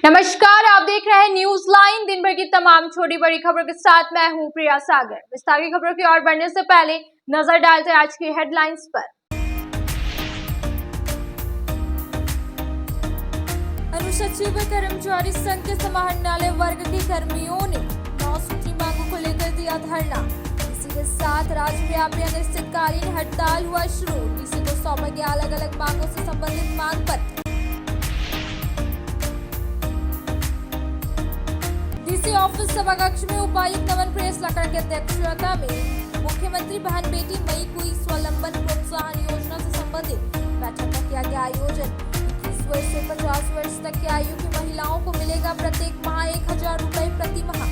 नमस्कार, आप देख रहे हैं न्यूज लाइन। दिन भर की तमाम छोटी बड़ी खबरों के साथ मैं हूं प्रिया सागर। विस्तार की खबरों की ओर बढ़ने से पहले नजर डालते हैं आज की हेडलाइंस पर। अनुसूचित कर्मचारी संघ के समाहरणालय वर्ग के कर्मियों ने 9 सूची मांगों को लेकर दिया धरना। इसी के साथ राज्यव्यापी अनिश्चितकालीन हड़ताल हुआ शुरू। डीसी को सौंपा गया अलग अलग मांगों से संबंधित मांग पत्र। डीसी ऑफिस सभाकक्ष में उपायुक्त नमन प्रेस लकड़ा की अध्यक्षता में मुख्यमंत्री बहन बेटी मई कुई स्वावलंबन प्रोत्साहन योजना से संबंधित बैठक का किया गया आयोजन। 21 वर्ष से 50 वर्ष तक की आयु की महिलाओं को मिलेगा प्रत्येक माह 1000 रुपए प्रति माह।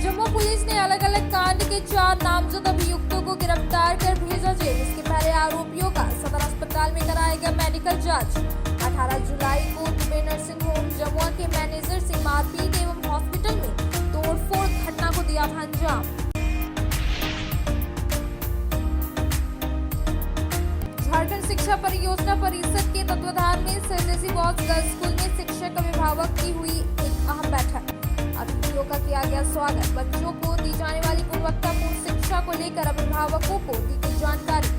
जम्मू पुलिस ने अलग अलग कांड के 4 नामजद अभियुक्तों को गिरफ्तार कर भेजा जेल। इसके पहले आरोपियों का सदर अस्पताल में कराया गया मेडिकल जांच। 18 जुलाई को दुबे नर्सिंग होम जमुआ के मैनेजर से मारपीट एवं हॉस्पिटल में तोड़फोड़ घटना को दिया था अंजाम। झारखंड शिक्षा परियोजना परिषद के तत्वाधान में सेजेसी बॉयज गर्ल्स स्कूल में शिक्षक अभिभावक की हुई एक अहम बैठक। अतिथियों का किया गया स्वागत। बच्चों को दी जाने वाली गुणवत्तापूर्ण शिक्षा को लेकर अभिभावकों को दी गई जानकारी।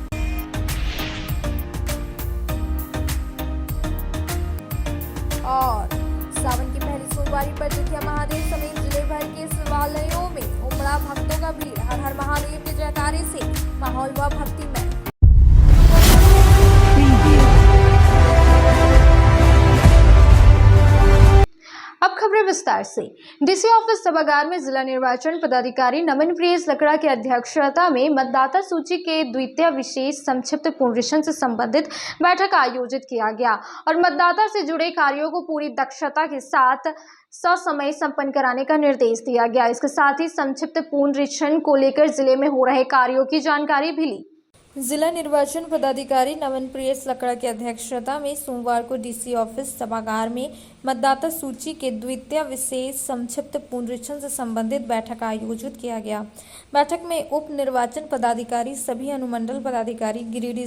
और सावन की पहली सोमवारी पर जितिया महादेव समेत जिले भर के शिवालयों में उमड़ा भक्तों का भीड़। हर हर महादेव के जयकारे से माहौल हुआ भक्तिमय। अब खबरें विस्तार से। डीसी ऑफिस सभागार में जिला निर्वाचन पदाधिकारी नमन प्रेस लकड़ा की अध्यक्षता में मतदाता सूची के द्वितीय विशेष संक्षिप्त पुनरीक्षण से संबंधित बैठक आयोजित किया गया और मतदाता से जुड़े कार्यों को पूरी दक्षता के साथ ससमय संपन्न कराने का निर्देश दिया गया। इसके साथ ही संक्षिप्त पुनरीक्षण को लेकर जिले में हो रहे कार्यों की जानकारी भी ली। जिला निर्वाचन पदाधिकारी नमन प्रेस लकड़ा की अध्यक्षता में सोमवार को डीसी ऑफिस सभागार में मतदाता सूची के द्वितीय विशेष संक्षिप्त पुनरीक्षण से संबंधित बैठक आयोजित किया गया। बैठक में उप निर्वाचन पदाधिकारी, सभी अनुमंडल पदाधिकारी, गिरिडीह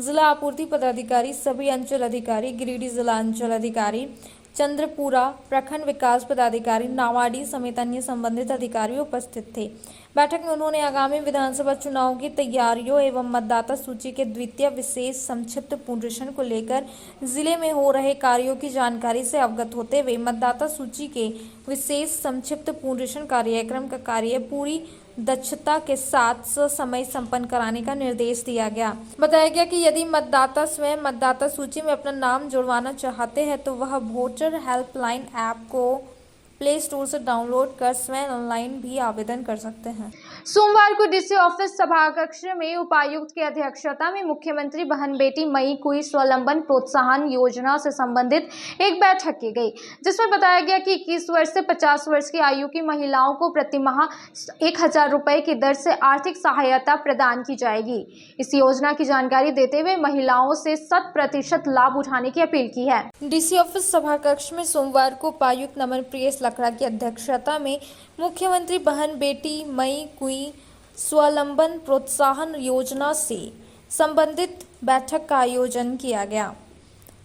जिला आपूर्ति पदाधिकारी, सभी अंचल अधिकारी, गिरिडीह जिला अंचल अधिकारी, चंद्रपुरा प्रखंड विकास पदाधिकारी, नावाडी समेत अन्य संबंधित अधिकारी उपस्थित थे। बैठक में उन्होंने आगामी विधानसभा चुनाव की तैयारियों एवं मतदाता सूची के द्वितीय विशेष संक्षिप्त पुनरीक्षण को लेकर जिले में हो रहे कार्यों की जानकारी से अवगत होते हुए मतदाता सूची के विशेष संक्षिप्त पुनरीक्षण कार्यक्रम का कार्य पूरी दक्षता के साथ समय संपन्न कराने का निर्देश दिया गया। बताया गया कि यदि मतदाता स्वयं मतदाता सूची में अपना नाम जुड़वाना चाहते हैं तो वह वोटर हेल्पलाइन ऐप को प्ले स्टोर से डाउनलोड कर स्वयं ऑनलाइन भी आवेदन कर सकते हैं। सोमवार को डीसी ऑफिस सभाकक्ष में उपायुक्त की अध्यक्षता में मुख्यमंत्री बहन बेटी मई कुई स्वावलंबन प्रोत्साहन योजना से संबंधित एक बैठक की गई, जिसमें बताया गया कि 21 वर्ष से 50 वर्ष की आयु की महिलाओं को प्रति माह 1000 रुपए की दर से आर्थिक सहायता प्रदान की जाएगी। इस योजना की जानकारी देते हुए महिलाओं से 100% लाभ उठाने की अपील की है। डीसी ऑफिस सभाकक्ष में सोमवार को उपायुक्त नमन प्रेस लकड़ा की अध्यक्षता में मुख्यमंत्री बहन बेटी मई कुई स्वावलंबन प्रोत्साहन योजना से संबंधित बैठक का आयोजन किया गया।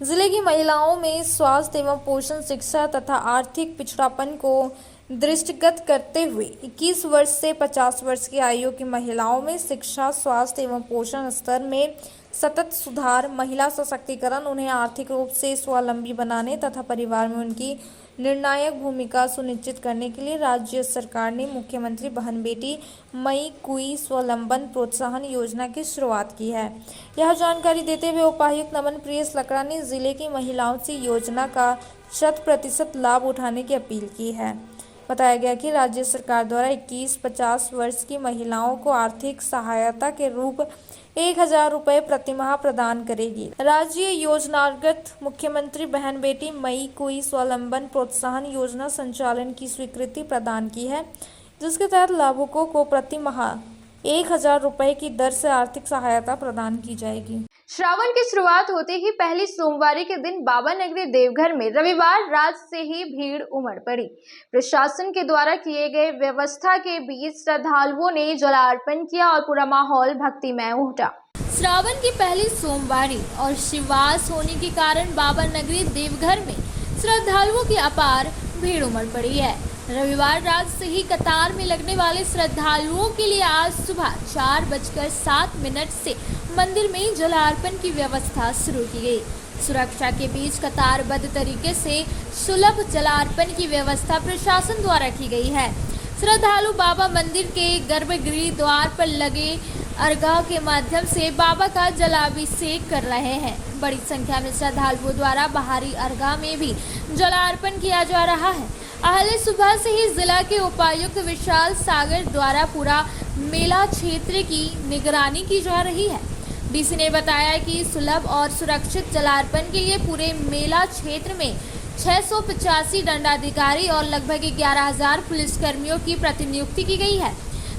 जिले की महिलाओं में स्वास्थ्य एवं पोषण, शिक्षा तथा आर्थिक पिछड़ापन को दृष्टिगत करते हुए 21 वर्ष से 50 वर्ष की आयु की महिलाओं में शिक्षा, स्वास्थ्य एवं पोषण स्तर में सतत सुधार, महिला सशक्तिकरण, उन्हें आर्थिक रूप से स्वावलंबी बनाने तथा परिवार में उनकी निर्णायक भूमिका सुनिश्चित करने के लिए राज्य सरकार ने मुख्यमंत्री बहन बेटी मई कुई स्वावलंबन प्रोत्साहन योजना की शुरुआत की है। यह जानकारी देते हुए उपायुक्त नमन प्रेस लकड़ा ने जिले की महिलाओं से योजना का 100% लाभ उठाने की अपील की है। बताया गया कि राज्य सरकार द्वारा 21-50 वर्ष की महिलाओं को आर्थिक सहायता के रूप 1000 रुपए प्रतिमाह प्रदान करेगी। राज्य योजनागत मुख्यमंत्री बहन बेटी मई कुई स्वावलंबन प्रोत्साहन योजना संचालन की स्वीकृति प्रदान की है, जिसके तहत लाभुकों को प्रति माह 1000 रुपए की दर से आर्थिक सहायता प्रदान की जाएगी। श्रावण की शुरुआत होते ही पहली सोमवारी के दिन बाबा नगरी देवघर में रविवार रात से ही भीड़ उमड़ पड़ी। प्रशासन के द्वारा किए गए व्यवस्था के बीच श्रद्धालुओं ने जलार्पण किया और पूरा माहौल भक्तिमय उमड़ा। श्रावण की पहली सोमवारी और शिववास होने के कारण बाबा नगरी देवघर में श्रद्धालुओं की अपार भीड़ उमड़ पड़ी है। रविवार रात से ही कतार में लगने वाले श्रद्धालुओं के लिए आज सुबह 4:07 से मंदिर में जलार्पण की व्यवस्था शुरू की गई। सुरक्षा के बीच कतारबद्ध तरीके से सुलभ जलार्पण की व्यवस्था प्रशासन द्वारा की गई है। श्रद्धालु बाबा मंदिर के गर्भगृह द्वार पर लगे अर्घा के माध्यम से बाबा का जलाभिषेक कर रहे हैं। बड़ी संख्या में श्रद्धालुओं द्वारा बाहरी अर्घा में भी जलार्पण किया जा रहा है। पहले सुबह से ही जिला के उपायुक्त विशाल सागर द्वारा पूरा मेला क्षेत्र की निगरानी की जा रही है। डीसी ने बताया कि सुलभ और सुरक्षित जलार्पण के लिए पूरे मेला क्षेत्र में 685 दंडाधिकारी और लगभग 11,000 पुलिसकर्मियों की प्रतिनियुक्ति की गई है।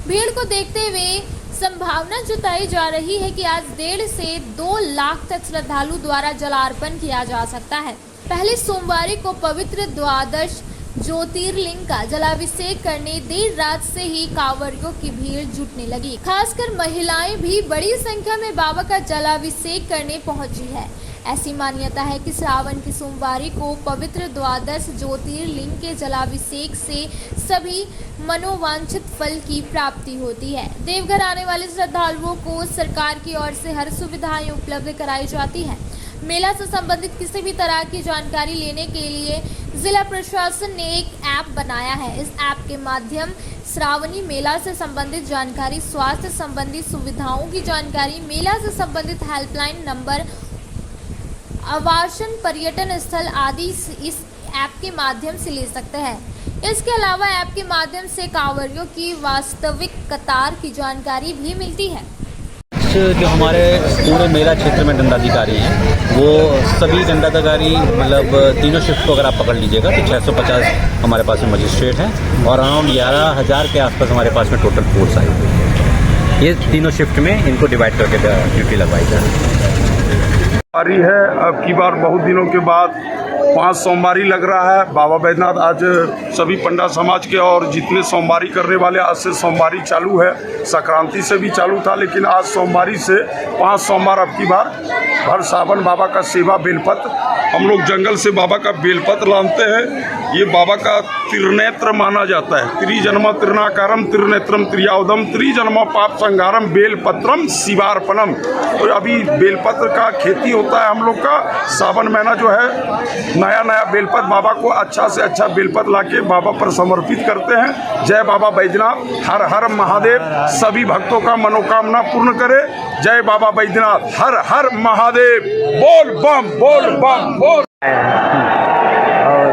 भीड़ को देखते हुए संभावना जताई जा रही है कि आज 1.5 से 2 लाख तक श्रद्धालु द्वारा जलार्पण किया जा सकता है। पहले सोमवार को पवित्र द्वादश ज्योतिर्लिंग का जलाभिषेक करने देर रात से ही कांवड़ियों की भीड़ जुटने लगी। खासकर महिलाएं भी बड़ी संख्या में बाबा का जलाभिषेक करने पहुंची है। ऐसी मान्यता है कि श्रावण की सोमवारी को पवित्र द्वादश ज्योतिर्लिंग के जलाभिषेक से सभी मनोवांछित फल की प्राप्ति होती है। देवघर आने वाले श्रद्धालुओं को सरकार की ओर से हर सुविधाएं उपलब्ध कराई जाती है। मेला से संबंधित किसी भी तरह की जानकारी लेने के लिए जिला प्रशासन ने एक ऐप बनाया है। इस ऐप के माध्यम श्रावणी मेला से संबंधित जानकारी, स्वास्थ्य संबंधी सुविधाओं की जानकारी, मेला से संबंधित हेल्पलाइन नंबर, आवासन, पर्यटन स्थल आदि इस ऐप के माध्यम से ले सकते हैं। इसके अलावा ऐप के माध्यम से कांवड़ियों की वास्तविक कतार की जानकारी भी मिलती है। जो हमारे पूरे मेला क्षेत्र में दंडाधिकारी हैं, वो सभी दंडाधिकारी मतलब तीनों शिफ्ट को अगर आप पकड़ लीजिएगा तो 650 हमारे पास में मजिस्ट्रेट हैं और अराउंड 11,000 के आसपास हमारे पास में टोटल फोर्स आई हुई है। ये तीनों शिफ्ट में इनको डिवाइड करके ड्यूटी लगवाई जाए। सोमवारी है, अब की बार बहुत दिनों के बाद 5 सोमवारी लग रहा है। बाबा बैद्यनाथ आज सभी पंडा समाज के और जितने सोमवारी करने वाले आज से सोमवारी चालू है। संक्रांति से भी चालू था, लेकिन आज सोमवारी से 5 सोमवार अब की बार भर सावन बाबा का सेवा बेलपत्र, हम लोग जंगल से बाबा का बेलपत्र लाते हैं। ये बाबा का त्रिनेत्र माना जाता है। त्रिजन्म त्रिनाकारम त्रिनेत्रम त्रियावदम त्रिजन्म पाप संहारम बेलपत्रम शिवार्पणम। तो अभी बेलपत्र का खेती होता है हम लोग का। सावन महीना जो है नया नया बेलपत्र बाबा को अच्छा से अच्छा बेलपत्र लाके बाबा पर समर्पित करते हैं। जय बाबा बैद्यनाथ, हर हर महादेव, सभी भक्तों का मनोकामना पूर्ण करे। जय बाबा बैद्यनाथ, हर हर महादेव, बोल बम बोल बम बोल। और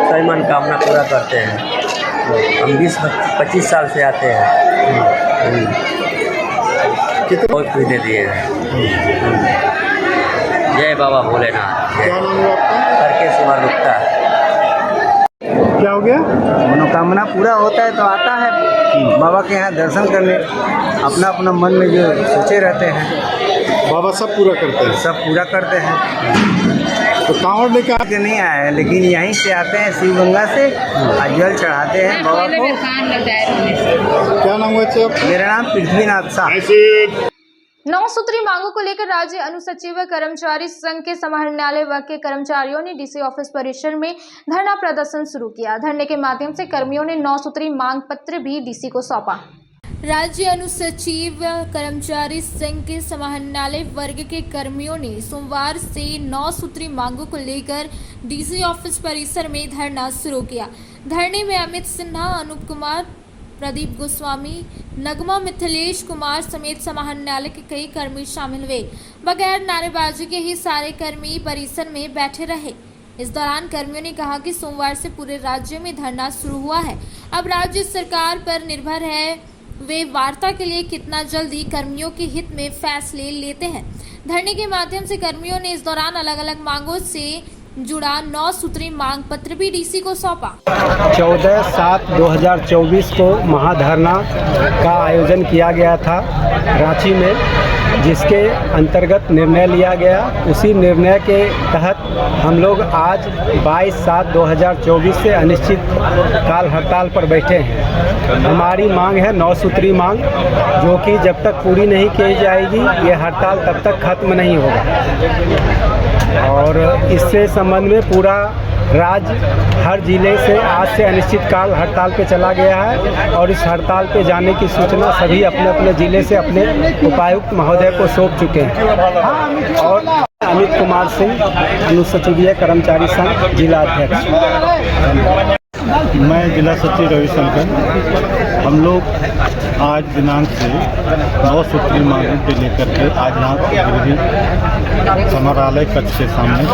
सही मनोकामना पूरा करते हैं। हम 20-25 साल से आते हैं। बहुत सुविधे दिए हैं। जय बाबा भोलेनाथ। क्या नाम है आपका? करके सुमार गुप्ता। क्या हो गया? मनोकामना पूरा होता है तो आता है बाबा के यहाँ दर्शन करने। अपना अपना मन में जो सोचे रहते हैं बाबा सब पूरा करते हैं। सब पूरा करते हैं। तो कांवड़ लेके आगे नहीं आए हैं, लेकिन यहीं से आते हैं शिवगंगा से और जल चढ़ाते हैं बाबा को। क्या नाम है आपका? मेरा नाम पृथ्वीनाथ शाह। 9 सूत्री मांगों को लेकर राज्य अनुसचिव कर्मचारी संघ के समाहरणालय वर्ग के कर्मचारियों ने डीसी ऑफिस परिसर में धरना प्रदर्शन शुरू किया। धरने के माध्यम से कर्मियों ने 9 सूत्री मांग पत्र भी डीसी को सौंपा। राज्य अनुसचिव कर्मचारी संघ के समाहरणालय वर्ग के कर्मियों ने सोमवार से 9 सूत्री मांगों को लेकर डीसी ऑफिस परिसर में धरना शुरू किया। धरने में अमित सिन्हा, अनूप कुमार, प्रदीप गोस्वामी, नगमा मिथिलेश कुमार समेत समाहरणालय के कई कर्मी शामिल हुए। बगैर नारेबाजी के ही सारे कर्मी परिसर में बैठे रहे। इस दौरान कर्मियों ने कहा कि सोमवार से पूरे राज्य में धरना शुरू हुआ है। अब राज्य सरकार पर निर्भर है वे वार्ता के लिए कितना जल्दी कर्मियों के हित में फैसले लेते हैं। धरने के माध्यम से कर्मियों ने इस दौरान अलग अलग मांगों से जुड़ा 9 सूत्री मांग पत्र भी डीसी को सौंपा। 14/7/2024 को महाधरना का आयोजन किया गया था रांची में। जिसके अंतर्गत निर्णय लिया गया। उसी निर्णय के तहत हम लोग आज 22/7/2024 से अनिश्चित काल हड़ताल पर बैठे हैं। हमारी मांग है 9 सूत्री मांग, जो कि जब तक पूरी नहीं की जाएगी ये हड़ताल तब तक खत्म नहीं होगा। और इससे संबंध में पूरा राज्य हर जिले से आज से अनिश्चितकाल हड़ताल पे चला गया है और इस हड़ताल पे जाने की सूचना सभी अपने अपने जिले से अपने उपायुक्त महोदय को सौंप चुके हैं। और अमित कुमार सिंह, अनुसचिवीय कर्मचारी संघ, जिला अध्यक्ष। मैं जिला सचिव रविशंकर। हम लोग आज दिनांक से 9 सूत्री मांगों को लेकर के आज यहाँ गिरिडीह समाहरणालय कक्ष के सामने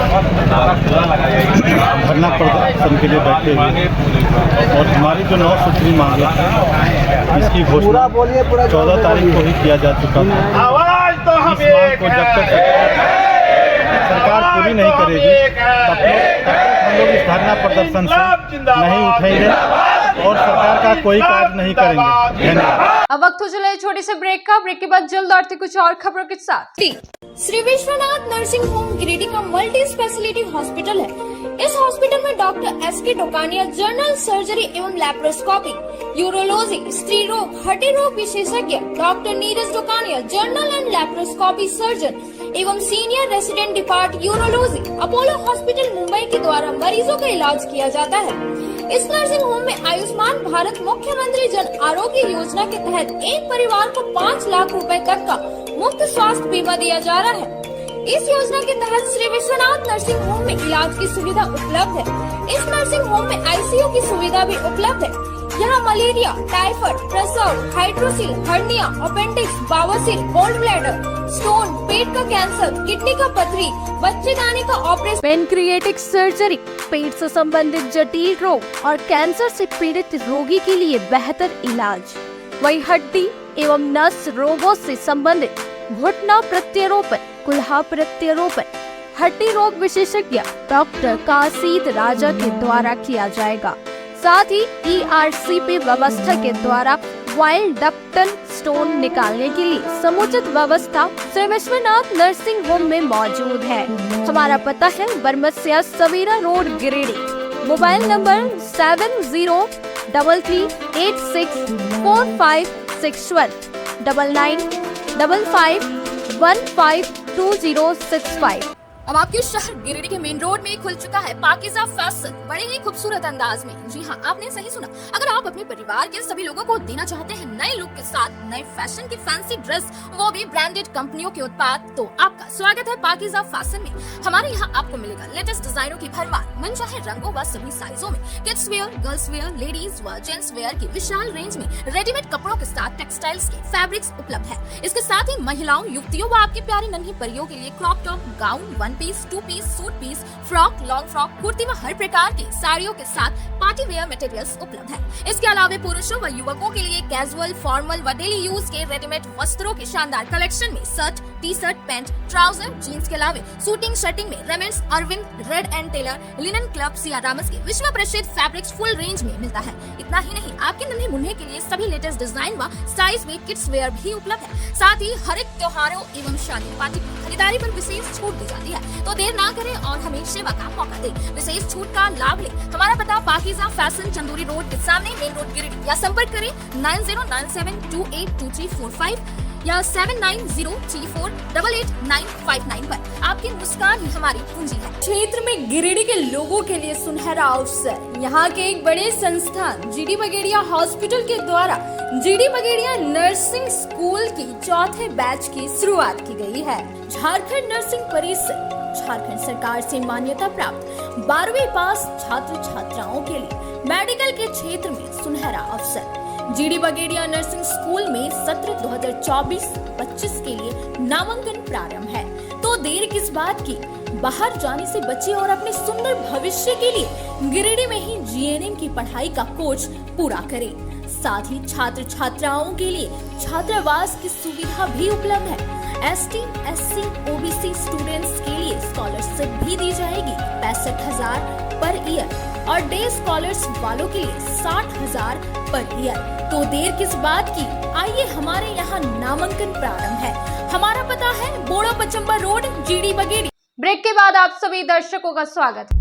धरना प्रदर्शन के लिए बैठे हुए और हमारी जो 9 सूत्री मांगे हैं इसकी घोषणा 14 तारीख को ही किया जा चुका था। इस मांग को जब तक सरकार पूरी नहीं करेगी तब तक हम लोग इस धरना प्रदर्शन से नहीं उठेंगे और सरकार का कोई कार्य नहीं करेंगे। धन्यवाद। अब वक्त हो चला है छोटे से ब्रेक का। ब्रेक के बाद जल्द लौटते कुछ और खबरों के साथ। श्री विश्वनाथ नर्सिंग होम गिरिडीह का मल्टी स्पेशलिटी हॉस्पिटल है। इस हॉस्पिटल में doctor S K. Dokania general surgery एवं लैप्रोस्कोपी, यूरोलॉजी, स्त्री रोग, हड्डी रोग विशेषज्ञ, doctor Neeraj Dokania general and laparoscopy surgeon एवं senior resident depart urology, Apollo hospital Mumbai के द्वारा मरीजों का इलाज किया जाता है। इस नर्सिंग होम में आयुष्मान भारत मुख्यमंत्री जन आरोग्य योजना के तहत एक परिवार को 5 लाख रुपए तक का मुफ्त स्वास्थ्य बीमा दिया जा रहा है। इस योजना के तहत श्री विश्वनाथ नर्सिंग होम में इलाज की सुविधा उपलब्ध है। इस नर्सिंग होम में आईसीयू की सुविधा भी उपलब्ध है। यहाँ मलेरिया, टाइफाइड, प्रसव, हाइड्रोसिल, हर्निया, अपेंडिक्स, बवासीर, गोल्ड ब्लैडर, स्टोन, पेट का कैंसर, किडनी का पथरी, बच्चेदानी का ऑपरेशन, पेनक्रिएटिक सर्जरी, पेट से संबंधित जटिल रोग और कैंसर से पीड़ित रोगी के लिए बेहतर इलाज। वही हड्डी एवं नस रोगों से संबंधित घुटना प्रत्यारोपण, कुल्हा प्रत्यारोपण, हड्डी रोग विशेषज्ञ डॉक्टर कासिद राजा के द्वारा किया जाएगा। साथ ही ERCP व्यवस्था के द्वारा वाइल्ड डक्टल स्टोन निकालने के लिए समुचित व्यवस्था श्री विश्वनाथ नर्सिंग होम में मौजूद है। हमारा पता है Baramsia Savera road Giridih. Mobile number 7008645612 9955152065। अब आपके शहर गिरिडीह के मेन रोड में खुल चुका है पाकिज़ा फैशन, बड़े ही खूबसूरत अंदाज में। जी हाँ, आपने सही सुना। अगर आप अपने परिवार के सभी लोगों को देना चाहते हैं नए लुक के साथ नए फैशन की फैंसी ड्रेस, वो भी ब्रांडेड कंपनियों के उत्पाद, तो आपका स्वागत है पाकिज़ा फैशन में। हमारे यहाँ आपको मिलेगा लेटेस्ट डिजाइनों की भरमार, मनचाहे रंगों व सभी साइजों में, kids wear, girls wear, ladies व जेंट्स वेयर की विशाल रेंज में रेडीमेड कपड़ों के साथ टेक्सटाइल्स के फैब्रिक्स उपलब्ध है। इसके साथ ही महिलाओं, युवतियों व आपकी प्यारी नन्ही परियों के लिए crop top, gown, 1 piece, 2 piece, suit piece, frock, long frock, kurti व हर प्रकार के साड़ियों के साथ पार्टी वेयर मटेरियल्स उपलब्ध है। इसके अलावा पुरुषों व युवकों के लिए कैजुअल, फॉर्मल व डेली यूज के रेडीमेड वस्त्रों के शानदार कलेक्शन में shirt, T shirt, pant, trouser, jeans के अलावा शूटिंग शर्टिंग में Raymonds, Arvind, Reid and Taylor, linen Club, Siyarams के विश्व प्रसिद्ध फैब्रिक्स फुल रेंज में मिलता है। इतना ही नहीं, आपके नन्हे मुन्ने के लिए सभी लेटेस्ट डिजाइन व साइज में किड्स वेयर भी उपलब्ध है। साथ ही हर एक त्योहारों एवं शादी पार्टी की खरीदारी पर विशेष छूट दी जाती है। तो देर ना करें और हमें सेवा का मौका दें, विशेष छूट का लाभ लें। हमारा पता पाकिज़ा फैशन, चंदूरी रोड के सामने, मेन रोड गिरिडीह, या संपर्क करें 9097282345 या 7903488959 पर। आपकी मुस्कान ही हमारी पूंजी है। क्षेत्र में गिरिडीह के लोगों के लिए सुनहरा अवसर। यहाँ के एक बड़े संस्थान जीडी बगेड़िया हॉस्पिटल के द्वारा जीडी बगेड़िया नर्सिंग स्कूल की 4थे बैच की शुरुआत की गई है। झारखंड नर्सिंग परिषद झारखंड सरकार से मान्यता प्राप्त 12वीं पास छात्र छात्राओं के लिए मेडिकल के क्षेत्र में सुनहरा अवसर। जीडी बगेड़िया नर्सिंग स्कूल में सत्र 2024-25 के लिए नामांकन प्रारंभ है। तो देर किस बात की, बाहर जाने से बचे और अपने सुंदर भविष्य के लिए गिरिडीह में ही GNM की पढ़ाई का कोर्स पूरा करें। साथ ही छात्र छात्राओं के लिए छात्रावास की सुविधा भी उपलब्ध है। ST, SC, OBC स्टूडेंट्स के लिए स्कॉलरशिप भी दी जाएगी। 65,000 पर ईयर और डे स्कॉलर्स वालों के लिए 60,000 पर ईयर। तो देर किस बात की, आइए हमारे यहाँ नामांकन प्रारंभ है। हमारा पता है बोड़ा पचम्बा रोड, जीडी बगेड़ी। ब्रेक के बाद आप सभी दर्शकों का स्वागत।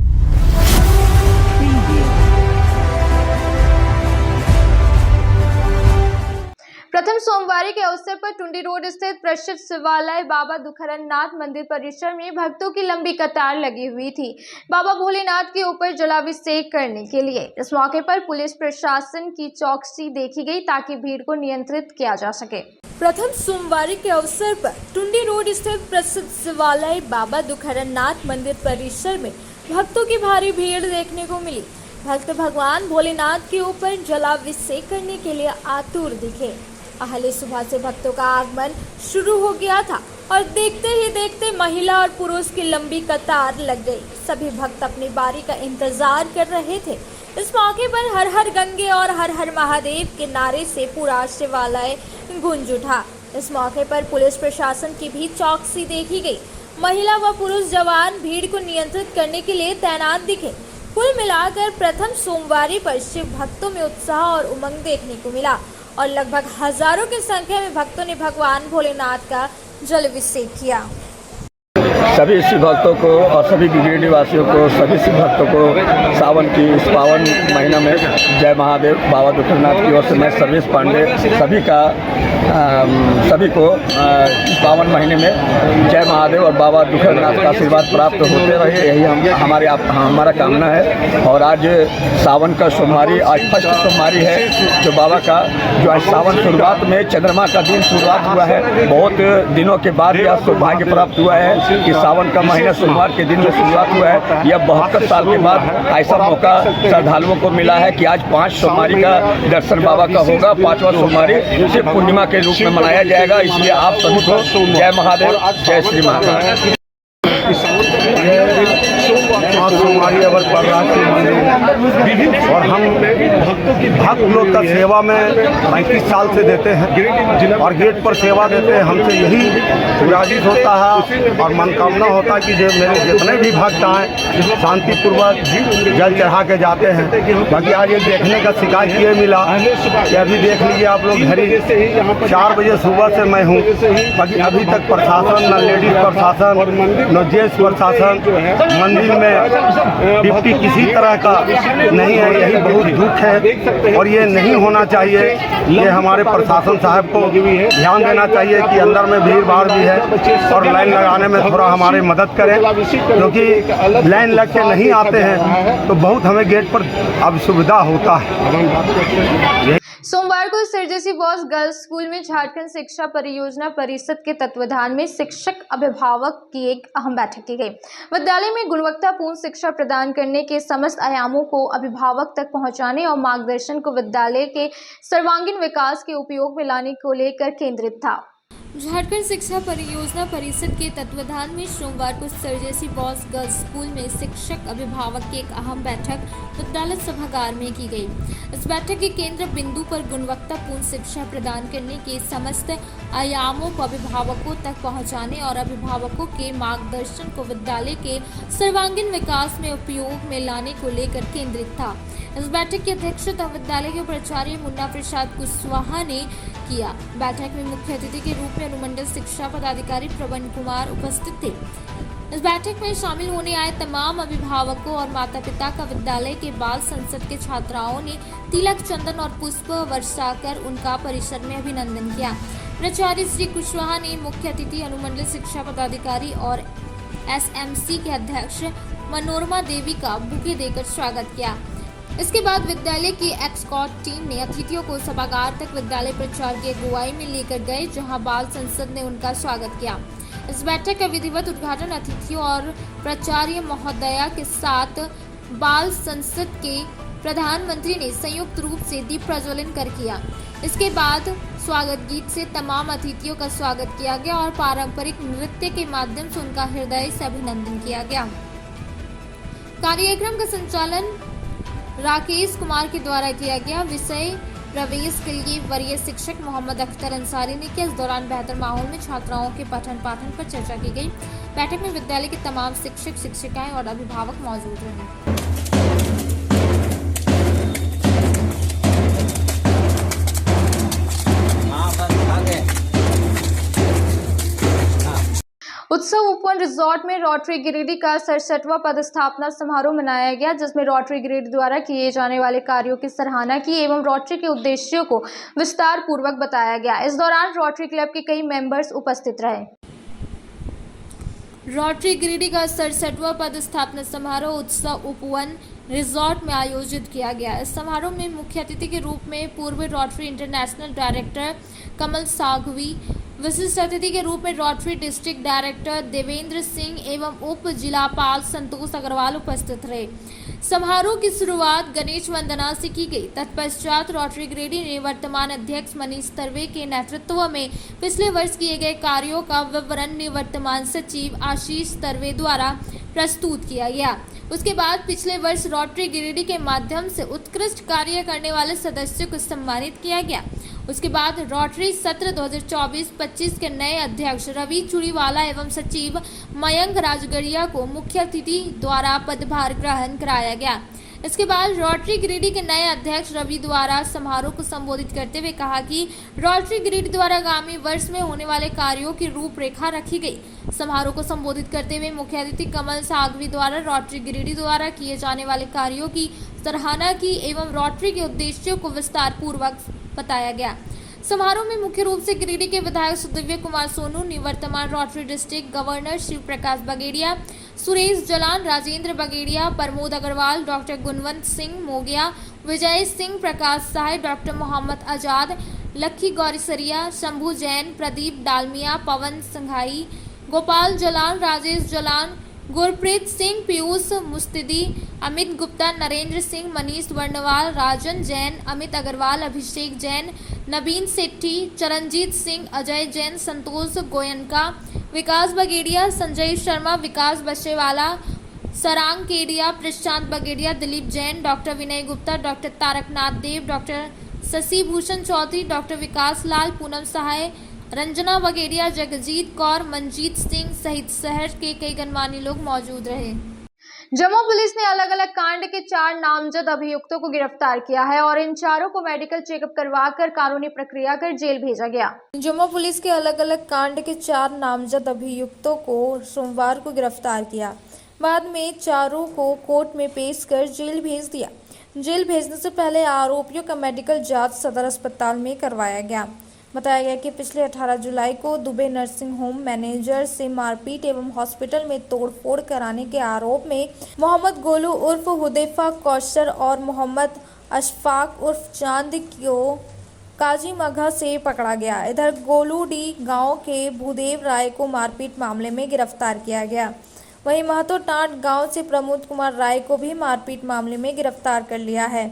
प्रथम सोमवारी के अवसर पर टुंडी रोड स्थित प्रसिद्ध शिवालय बाबा दुखरनाथ मंदिर परिसर में भक्तों की लंबी कतार लगी हुई थी बाबा भोलेनाथ के ऊपर जलाभिषेक करने के लिए। इस मौके पर पुलिस प्रशासन की चौकसी देखी गई ताकि भीड़ को नियंत्रित किया जा सके। प्रथम सोमवारी के अवसर पर टुंडी रोड स्थित प्रसिद्ध शिवालय बाबा दुखरनाथ मंदिर परिसर में भक्तों की भारी भीड़ देखने को मिली। भक्त भगवान भोलेनाथ के ऊपर जलाभिषेक करने के लिए आतुर दिखे। पहले सुबह से भक्तों का आगमन शुरू हो गया था और देखते ही देखते महिला और पुरुष की लंबी कतार लग गई। सभी भक्त अपनी बारी का इंतजार कर रहे थे। इस मौके पर हर हर गंगे और हर हर महादेव के नारे से पूरा शिवालय गूंज उठा। इस मौके पर पुलिस प्रशासन की भी चौकसी देखी गई। महिला व पुरुष जवान भीड़ को नियंत्रित करने के लिए तैनात दिखे। कुल मिलाकर प्रथम सोमवारी पर शिव भक्तों में उत्साह और उमंग देखने को मिला और लगभग हजारों की संख्या में भक्तों ने भगवान भोलेनाथ का जलाभिषेक किया। सभी शिव भक्तों को और सभी गिरिडीह वासियों को, सभी शिव भक्तों को सावन की इस पावन महीना में जय महादेव। बाबा दुखरनाथ की ओर से मैं सर्वेश पांडे सभी को इस पावन महीने में जय महादेव और बाबा दुखरनाथ का आशीर्वाद प्राप्त होते रहे, यही हमारा कामना है। और आज सावन का सोमवारी, आज फर्स्ट सोमवारी है जो बाबा का, जो आज सावन शुरुआत में चंद्रमा का दिन शुरुआत हुआ है। बहुत दिनों के बाद यह सौभाग्य प्राप्त हुआ है कि सावन का महीना सोमवार के दिन में शुरुआत हुआ है। यह 72 साल के बाद ऐसा मौका श्रद्धालुओं को मिला है कि आज 5 सोमवारी का दर्शन बाबा का होगा। 5वां सोमवारी शिव पूर्णिमा के रूप में मनाया जाएगा। इसलिए आप सभी को जय महादेव, जय श्री महादेव। सोमवारी अवर पड़ रहा है और हम भक्त लोग का सेवा में 35 साल से देते हैं और गेट पर सेवा देते हैं। हमसे यही विराजित होता है और मनोकामना होता है कि जो मेरे जितने भी भक्त आए शांतिपूर्वक जल चढ़ा के जाते हैं। बाकी आज ये देखने का शिकायत ये मिला कि अभी देख लीजिए आप लोग, घड़ी 4 बजे सुबह से मैं हूँ, बाकी अभी तक प्रशासन, न लेडीज प्रशासन, न जेंट्स प्रशासन मंदिर में डिप्टी किसी तरह का नहीं है। यही बहुत दुख है और ये नहीं होना चाहिए। ये हमारे प्रशासन साहब को ध्यान देना चाहिए कि अंदर में भीड़ भाड़ भी है और लाइन लगाने में थोड़ा हमारी मदद करें, क्योंकि लाइन लग के नहीं आते हैं तो बहुत हमें गेट पर अब सुविधा होता है। सोमवार को सरजेसी बॉयज गर्ल्स स्कूल में झारखंड शिक्षा परियोजना परिषद के तत्वाधान में शिक्षक अभिभावक की एक अहम बैठक की गई। विद्यालय में गुणवत्तापूर्ण शिक्षा प्रदान करने के समस्त आयामों को अभिभावक तक पहुंचाने और मार्गदर्शन को विद्यालय के सर्वांगीण विकास के उपयोग में लाने को लेकर केंद्रित था। झारखंड शिक्षा परियोजना परिषद के तत्वाधान में सोमवार को सरजेसी बॉयज गर्ल्स स्कूल में शिक्षक अभिभावक की एक अहम बैठक विद्यालय सभागार में की गई। इस बैठक के केंद्र बिंदु पर गुणवत्तापूर्ण शिक्षा प्रदान करने के समस्त आयामों को अभिभावकों तक पहुंचाने और अभिभावकों के मार्गदर्शन को विद्यालय के सर्वांगीण विकास में उपयोग में लाने को लेकर केंद्रित था। इस बैठक की अध्यक्षता विद्यालय के प्राचार्य मुन्ना प्रसाद कुशवाहा ने किया। बैठक में मुख्य अतिथि के रूप में अनुमंडल शिक्षा पदाधिकारी प्रवन कुमार उपस्थित थे। इस बैठक में शामिल होने आए तमाम अभिभावकों और माता पिता का विद्यालय के बाल संसद के छात्राओं ने तिलक, चंदन और पुष्प वर्षाकर उनका परिसर में अभिनंदन किया। प्राचार्य श्री कुशवाहा ने मुख्य अतिथि अनुमंडल शिक्षा पदाधिकारी और SMC के अध्यक्ष मनोरमा देवी का बुके देकर स्वागत किया। इसके बाद विद्यालय की एस्कॉर्ट टीम ने अतिथियों को सभागार तक विद्यालय प्राचार्य की अगुवाई में लेकर गए, जहां बाल संसद ने उनका स्वागत किया। इस बैठक का विधिवत उद्घाटन अतिथियों और प्राचार्य महोदया के साथ बाल संसद के प्रधानमंत्री ने संयुक्त रूप से दीप प्रज्वलन कर किया। इसके बाद स्वागत गीत से तमाम अतिथियों का स्वागत किया गया और पारंपरिक नृत्य के माध्यम से उनका हृदय से अभिनंदन किया गया। कार्यक्रम का संचालन राकेश कुमार के द्वारा किया गया। विषय प्रवेश के लिए वरीय शिक्षक मोहम्मद अख्तर अंसारी ने किया। इस दौरान बेहतर माहौल में छात्राओं के पठन पाठन पर चर्चा की गई। बैठक में विद्यालय के तमाम शिक्षक, शिक्षिकाएं और अभिभावक मौजूद रहे। उत्सव उपवन रिजॉर्ट में रोटरी गिरिडीह का 67वां पदस्थापना समारोह मनाया गया, जिसमें रोटरी गिरिडीह द्वारा किए जाने वाले कार्यों की सराहना की एवं रोटरी के उद्देश्यों को विस्तार पूर्वक बताया गया। इस दौरान रोटरी क्लब के कई मेंबर्स उपस्थित रहे। रोटरी गिरिडीह का 67वां पदस्थापना समारोह उत्सव उपवन रिजॉर्ट में आयोजित किया गया। इस समारोह में मुख्य अतिथि के रूप में पूर्व रोटरी इंटरनेशनल डायरेक्टर कमल साघवी, विशिष्ट अतिथि के रूप में rotary district director Devendra Singh एवं उप जिलापाल संतोष अग्रवाल उपस्थित रहे। समारोह की शुरुआत गणेश वंदना से की गई। तत्पश्चात रोटरी गिरिडीह ने वर्तमान अध्यक्ष मनीष तरवे के नेतृत्व में पिछले वर्ष किए गए कार्यों का विवरण निवर्तमान सचिव आशीष तरवे द्वारा प्रस्तुत किया गया। उसके बाद पिछले वर्ष रोटरी गिरिडीह के माध्यम से उत्कृष्ट कार्य करने वाले सदस्यों को सम्मानित किया गया। उसके बाद रोटरी सत्र 2024-25 के नए अध्यक्ष रवि चुरीवाला एवं सचिव मयंक राजगढ़िया को मुख्य अतिथि द्वारा पदभार ग्रहण कराया गया। इसके बाद रोटरी गिरिडीह के नए अध्यक्ष रवि द्वारा समारोह को संबोधित करते हुए कहा कि रोटरी गिरिडीह द्वारा आगामी वर्ष में होने वाले कार्यों की रूपरेखा रखी गई। समारोह को संबोधित करते हुए मुख्य अतिथि कमल साघवी द्वारा रोटरी गिरिडीह द्वारा किए जाने वाले कार्यों की सराहना की एवं रोटरी के उद्देश्यों को विस्तार पूर्वक बताया गया। समारोह में मुख्य रूप से गिरिडीह के विधायक सुदिव्य कुमार सोनू, निवर्तमान rotary district governor Shiv Prakash Bagaria, Suresh Jalan, Rajendra Bagaria, Pramod Agarwal, doctor गुणवंत सिंह मोगिया, विजय सिंह, प्रकाश साहे, डॉक्टर मोहम्मद आजाद, लक्की गौरीसरिया, शंभू जैन, प्रदीप डालमिया, पवन संघाई, गोपाल जलान, राजेश जलान, गुरप्रीत सिंह, पीयूष मुस्तिदी, अमित गुप्ता, नरेंद्र सिंह, मनीष वर्णवाल, राजन जैन, अमित अग्रवाल, अभिषेक जैन, नवीन सेठी, चरणजीत सिंह, अजय जैन, संतोष गोयनका, विकास बगेड़िया, संजय शर्मा, विकास बशेवाला, सरांग केडिया, प्रशांत बगेड़िया, दिलीप जैन, डॉक्टर विनय गुप्ता, डॉक्टर तारकनाथ देव, डॉक्टर शशि भूषण चौधरी, डॉक्टर विकास लाल, पूनम सहाय, रंजना बगेड़िया, जगजीत कौर, मंजीत सिंह सहित शहर के कई गणमान्य लोग मौजूद रहे। जम्मू पुलिस ने अलग अलग कांड के 4 नामजद अभियुक्तों को गिरफ्तार किया है और इन चारों को मेडिकल चेकअप करवाकर कानूनी प्रक्रिया कर जेल भेजा गया। जम्मू पुलिस के अलग अलग कांड के 4 नामजद अभियुक्तों को सोमवार को गिरफ्तार किया। बाद में चारों को कोर्ट में पेश कर जेल भेज दिया। जेल भेजने से पहले आरोपियों का मेडिकल जांच सदर अस्पताल में करवाया गया। बताया गया कि पिछले 18 जुलाई को दुबे नर्सिंग होम मैनेजर से मारपीट एवं हॉस्पिटल में तोड़फोड़ कराने के आरोप में मोहम्मद गोलू उर्फ हुदैफा कौशर और मोहम्मद अशफाक उर्फ चांद को काजी मघा से पकड़ा गया। इधर गोलूडी गांव के भूदेव राय को मारपीट मामले में गिरफ्तार किया गया। वहीं महतो टाट गांव से प्रमोद कुमार राय को भी मारपीट मामले में गिरफ्तार कर लिया है।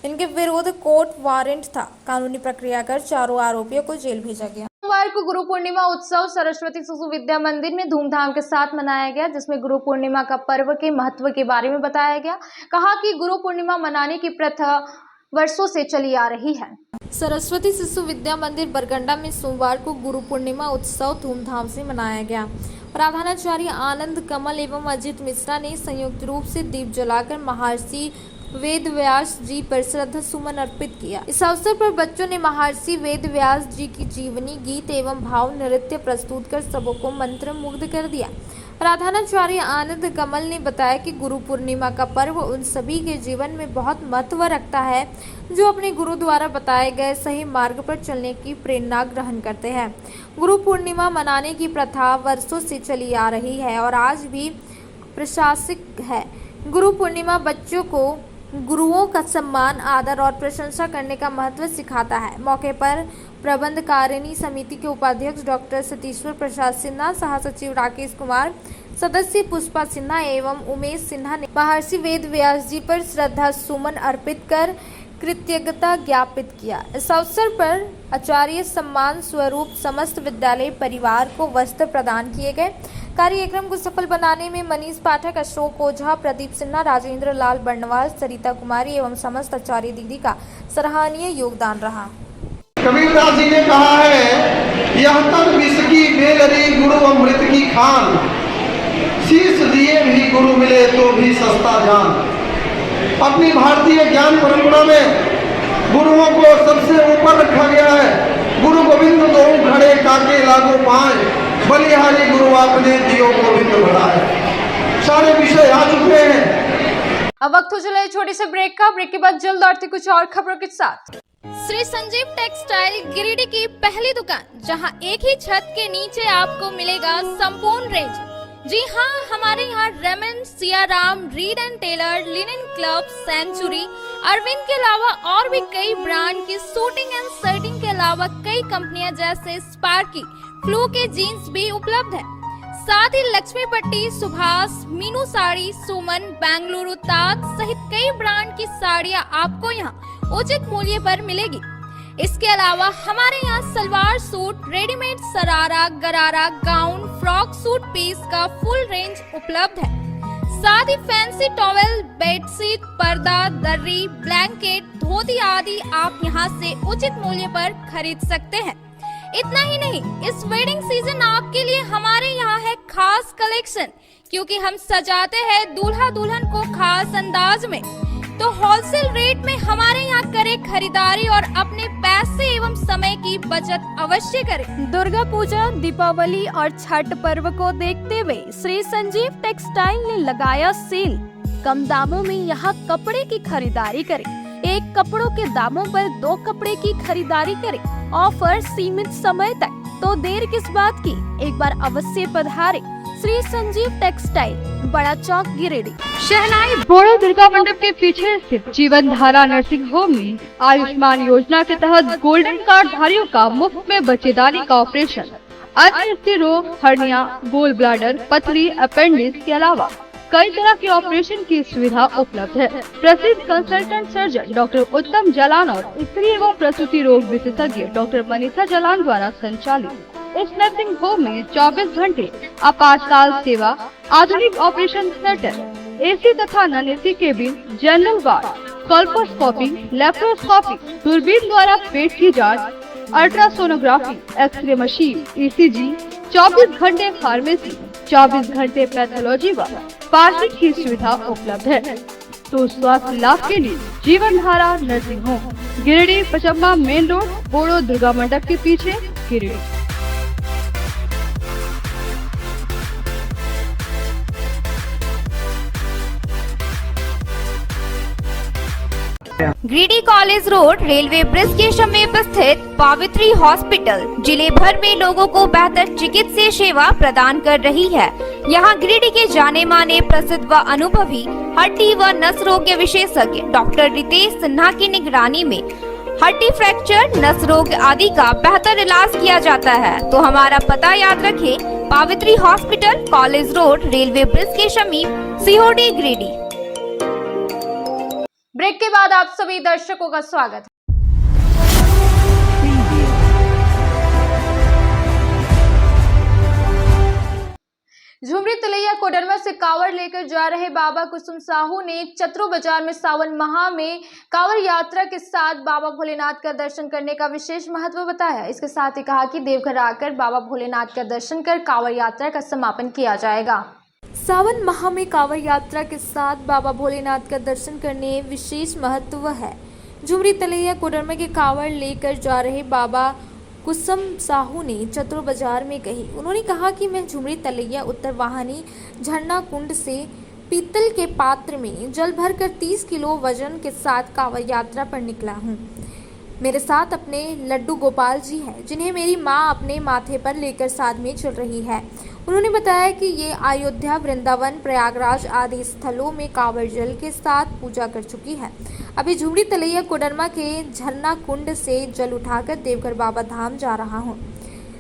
इनके विरुद्ध कोर्ट वारंट था। कानूनी प्रक्रिया कर चारों आरोपियों को जेल भेजा गया। सोमवार को गुरु पूर्णिमा उत्सव सरस्वती शिशु विद्या मंदिर में धूमधाम के साथ मनाया गया, जिसमें गुरु पूर्णिमा का पर्व के महत्व के बारे में बताया गया। कहा कि गुरु पूर्णिमा मनाने की प्रथा वर्षों से चली आ रही है। सरस्वती शिशु विद्या मंदिर बरगंडा में सोमवार को गुरु पूर्णिमा उत्सव धूमधाम से मनाया गया। प्रधानाचार्य आनंद कमल एवं अजित मिश्रा ने संयुक्त रूप से दीप जलाकर महर्षि वेद व्यास जी पर श्रद्धा सुमन अर्पित किया। इस अवसर पर बच्चों ने महर्षि वेद व्यास जी की जीवनी, गीत एवं भाव नृत्य प्रस्तुत कर सबको मंत्र मुग्ध कर दिया। प्रधानाचार्य आनंद कमल ने बताया कि गुरु पूर्णिमा का पर्व उन सभी के जीवन में बहुत महत्व रखता है जो अपने गुरु द्वारा बताए गए सही मार्ग पर चलने की प्रेरणा ग्रहण करते हैं। गुरु पूर्णिमा मनाने की प्रथा वर्षों से चली आ रही है और आज भी प्रासंगिक है। गुरु पूर्णिमा बच्चों को गुरुओं का सम्मान, आदर और प्रशंसा करने का महत्व सिखाता है। मौके पर प्रबंधकारिणी समिति के उपाध्यक्ष डॉक्टर सतीश्वर प्रसाद सिन्हा, सह सचिव राकेश कुमार, सदस्य पुष्पा सिन्हा एवं उमेश सिन्हा ने महर्षि वेद व्यास जी पर श्रद्धा सुमन अर्पित कर कृतज्ञता ज्ञापित किया। इस अवसर पर आचार्य सम्मान स्वरूप समस्त विद्यालय परिवार को वस्त्र प्रदान किए गए। कार्यक्रम को सफल बनाने में मनीष पाठक, अशोक ओझा, प्रदीप सिन्हा, राजेंद्र लाल बर्णवाल, सरिता कुमारी एवं समस्त आचार्य दीदी का सराहनीय योगदान रहा। कबीरदास जी ने कहा है, यह तन विष की बेलरी गुरु अमृत की खान, शीश दिए भी गुरु मिले तो भी सस्ता जान। अपनी भारतीय ज्ञान परंपरा में गुरुओं को सबसे ऊपर रखा गया है। गुरु गोविंद दो घड़े काके लागो पाए, बलिहारी गुरु आपने दियो गोविंद बढ़ाए। सारे विषय आ चुके हैं। अब वक्त हो चला है छोटे से ब्रेक का। ब्रेक के बाद जल्द लौटते कुछ और खबरों के साथ। श्री संजीव टेक्सटाइल गिरिडीह की पहली दुकान, जहां एक ही छत के नीचे आपको मिलेगा संपूर्ण रेंज। जी हाँ, हमारे यहाँ Raymond, Siyaram, Reid and Taylor, linen club, century, Arvind के अलावा और भी कई ब्रांड की सूटिंग एंड शर्टिंग के अलावा कई कंपनियां जैसे स्पार्की, फ्लू के जीन्स भी उपलब्ध है। साथ ही लक्ष्मी पट्टी, सुभाष, मीनू साड़ी, सुमन, बेंगलुरु ताज सहित कई ब्रांड की साड़ियां आपको यहाँ उचित मूल्य पर मिलेगी। इसके अलावा हमारे यहाँ सलवार सूट, रेडीमेड सरारा, गरारा, गाउन, फ्रॉक सूट पीस का फुल रेंज उपलब्ध है। साथ ही फैंसी टॉवेल, बेडशीट, पर्दा, दर्री, ब्लैंकेट, धोती आदि आप यहाँ से उचित मूल्य पर खरीद सकते हैं। इतना ही नहीं, इस वेडिंग सीजन आपके लिए हमारे यहाँ है खास कलेक्शन, क्योंकि हम सजाते हैं दूल्हा दुल्हन को खास अंदाज में। तो होलसेल रेट में हमारे यहाँ करें खरीदारी और अपने पैसे एवं समय की बचत अवश्य करें। दुर्गा पूजा, दीपावली और छठ पर्व को देखते हुए श्री संजीव टेक्सटाइल ने लगाया सेल। कम दामों में यहाँ कपड़े की खरीदारी करें। एक कपड़ों के दामों पर 2 कपड़े की खरीदारी करें। ऑफर सीमित समय तक, तो देर किस बात की, एक बार अवश्य पधारें। श्री संजीव टेक्सटाइल, बड़ा चौक, गिरिडीह। शहनाई बोड़ो दुर्गा मंडप के पीछे स्थित जीवन धारा नर्सिंग होम में आयुष्मान योजना के तहत गोल्डन कार्ड धारियों का मुफ्त में बच्चेदानी का ऑपरेशन, अन्य रोग, हर्निया, गोल ब्लैडर, पथरी, अपेंडिक्स के अलावा कई तरह के ऑपरेशन की सुविधा उपलब्ध है। प्रसिद्ध कंसल्टेंट सर्जन डॉक्टर उत्तम जलान और स्त्री एवं प्रसूति रोग विशेषज्ञ डॉक्टर मनीषा जलान द्वारा संचालित इस नर्सिंग होम में 24 घंटे आपातकाल सेवा, आधुनिक ऑपरेशन थिएटर, एसी तथा non AC cabin, general ward, colposcopy, laparoscopy, दूरबीन द्वारा पेट की जांच, अल्ट्रासोनोग्राफी, एक्सरे मशीन, ईसीजी, 24 घंटे फार्मेसी, 24 घंटे पैथोलॉजी व पार्किंग की सुविधा उपलब्ध है। तो स्वास्थ्य लाभ के लिए Jeevan Dhara nursing home, Giridih, Pachamba main road, Bodo Durga Mandap के पीछे, Giridih. Giridih college road, railway bridge के समीप स्थित पावित्री हॉस्पिटल जिले भर में लोगों को बेहतर चिकित्सीय सेवा प्रदान कर रही है। यहाँ गिरिडीह के जाने माने, प्रसिद्ध व अनुभवी हड्डी व नस रोग के विशेषज्ञ डॉक्टर रितेश सिन्हा की निगरानी में हड्डी फ्रैक्चर, नस रोग आदि का बेहतर इलाज किया जाता है। तो हमारा पता याद रखें, Pavitri hospital, college road, railway bridge के समीप, सीहोडी, गिरिडीह। ब्रेक के बाद आप सभी दर्शकों का स्वागत है। झुमरी तलैया कोडरमा से कांवड़ लेकर जा रहे बाबा कुसुम साहू ने चतरो बाजार में सावन माह में कांवड़ यात्रा के साथ बाबा भोलेनाथ का दर्शन करने का विशेष महत्व बताया। इसके साथ ही कहा कि देवघर आकर बाबा भोलेनाथ का दर्शन कर कांवड़ यात्रा का समापन किया जाएगा। सावन माह में कांवड़ यात्रा के साथ बाबा भोलेनाथ का दर्शन करने विशेष महत्व है। झुमरी तलैया कोडरमा के कांवड़ लेकर जा रहे बाबा कुसुम साहू ने चतुर बाजार में कही। उन्होंने कहा कि मैं झुमरी तलैया उत्तर वाहनी झरना कुंड से पीतल के पात्र में जल भरकर 30 किलो वजन के साथ कांवड़ यात्रा पर निकला हूँ। मेरे साथ अपने लड्डू गोपाल जी हैं, जिन्हें मेरी माँ अपने माथे पर लेकर साथ में चल रही है। उन्होंने बताया कि ये अयोध्या, वृंदावन, प्रयागराज आदि स्थलों में कांवड़ जल के साथ पूजा कर चुकी है। अभी झुमरी तलैया कोडरमा के झरना कुंड से जल उठाकर देवघर बाबा धाम जा रहा हूँ,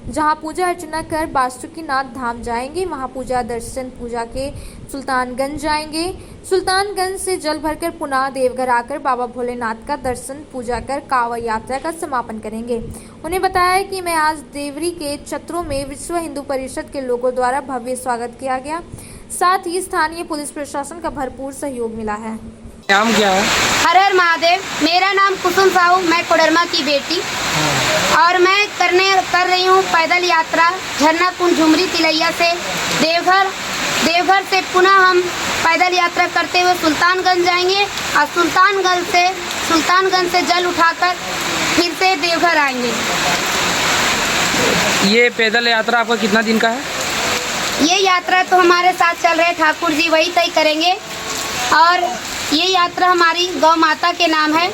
जहाँ पूजा अर्चना कर बासुकीनाथ धाम जाएंगे। वहाँ पूजा दर्शन पूजा के सुल्तानगंज जाएंगे। सुल्तानगंज से जल भरकर पुनः देवघर आकर बाबा भोलेनाथ का दर्शन पूजा कर कांवड़ यात्रा का समापन करेंगे। उन्हें बताया कि मैं आज देवरी के चतरों में विश्व हिंदू परिषद के लोगों द्वारा भव्य स्वागत किया गया। साथ ही स्थानीय पुलिस प्रशासन का भरपूर सहयोग मिला है। नाम क्या है? हर हर महादेव। मेरा नाम कुसुम साहू, मैं कोडरमा की बेटी और मैं कर रही हूँ पैदल यात्रा झरना कुंड झुमरी तिलैया से देवघर से पुनः हम पैदल यात्रा करते हुए सुल्तानगंज जाएंगे और सुल्तानगंज से जल उठाकर फिर से देवघर आएंगे। ये पैदल यात्रा आपका कितना दिन का है? ये यात्रा तो हमारे साथ चल रहे ठाकुर जी वही तय करेंगे, और ये यात्रा हमारी गौ माता के नाम है।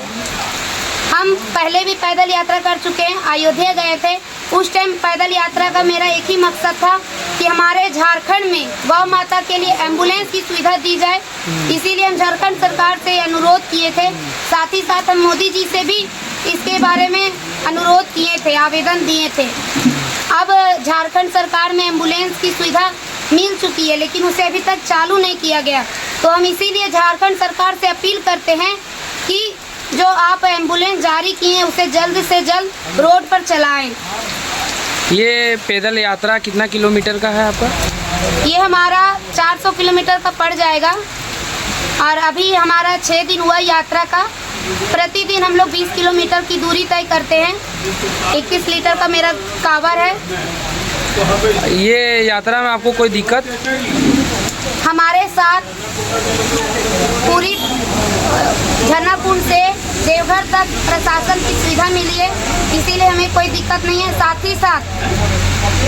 हम पहले भी पैदल यात्रा कर चुके हैं, अयोध्या गए थे। उस टाइम पैदल यात्रा का मेरा एक ही मकसद था कि हमारे झारखंड में गौ माता के लिए एम्बुलेंस की सुविधा दी जाए। इसीलिए हम झारखंड सरकार से अनुरोध किए थे, साथ ही साथ हम मोदी जी से भी इसके बारे में अनुरोध किए थे, आवेदन दिए थे। अब झारखंड सरकार में एम्बुलेंस की सुविधा मिल चुकी है, लेकिन उसे अभी तक चालू नहीं किया गया। तो हम इसीलिए झारखंड सरकार से अपील करते हैं कि जो आप एम्बुलेंस जारी किए हैं उसे जल्द से जल्द रोड पर चलाएं। ये पैदल यात्रा कितना किलोमीटर का है आपका? ये हमारा 400 किलोमीटर का पड़ जाएगा, और अभी हमारा 6 दिन हुआ यात्रा का। प्रतिदिन हम लोग 20 किलोमीटर की दूरी तय करते हैं। 21 लीटर का मेरा कावर है। ये यात्रा में आपको कोई दिक्कत? हमारे साथ पूरी झरनाकुंड से देवघर तक प्रशासन की सुविधा मिली है, इसीलिए हमें कोई दिक्कत नहीं है। साथ ही साथ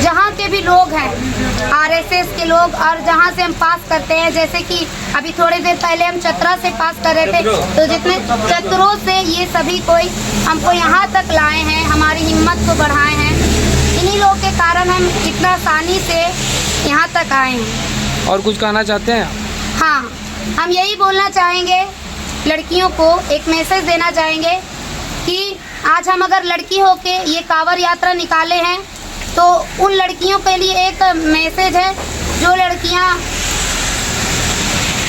जहाँ के भी लोग हैं, आरएसएस के लोग, और जहाँ से हम पास करते हैं, जैसे कि अभी थोड़ी देर पहले हम चतरा से पास कर रहे थे, तो जितने चतरों से ये सभी कोई हमको यहाँ तक लाए हैं, हमारी हिम्मत को बढ़ाए हैं। इन्हीं लोगों के कारण हम इतना आसानी से यहाँ तक आए हैं। और कुछ कहना चाहते हैं? हाँ, हम यही बोलना चाहेंगे, लड़कियों को एक मैसेज देना चाहेंगे कि आज हम अगर लड़की होके ये कांवड़ यात्रा निकाले हैं, तो उन लड़कियों के लिए एक मैसेज है।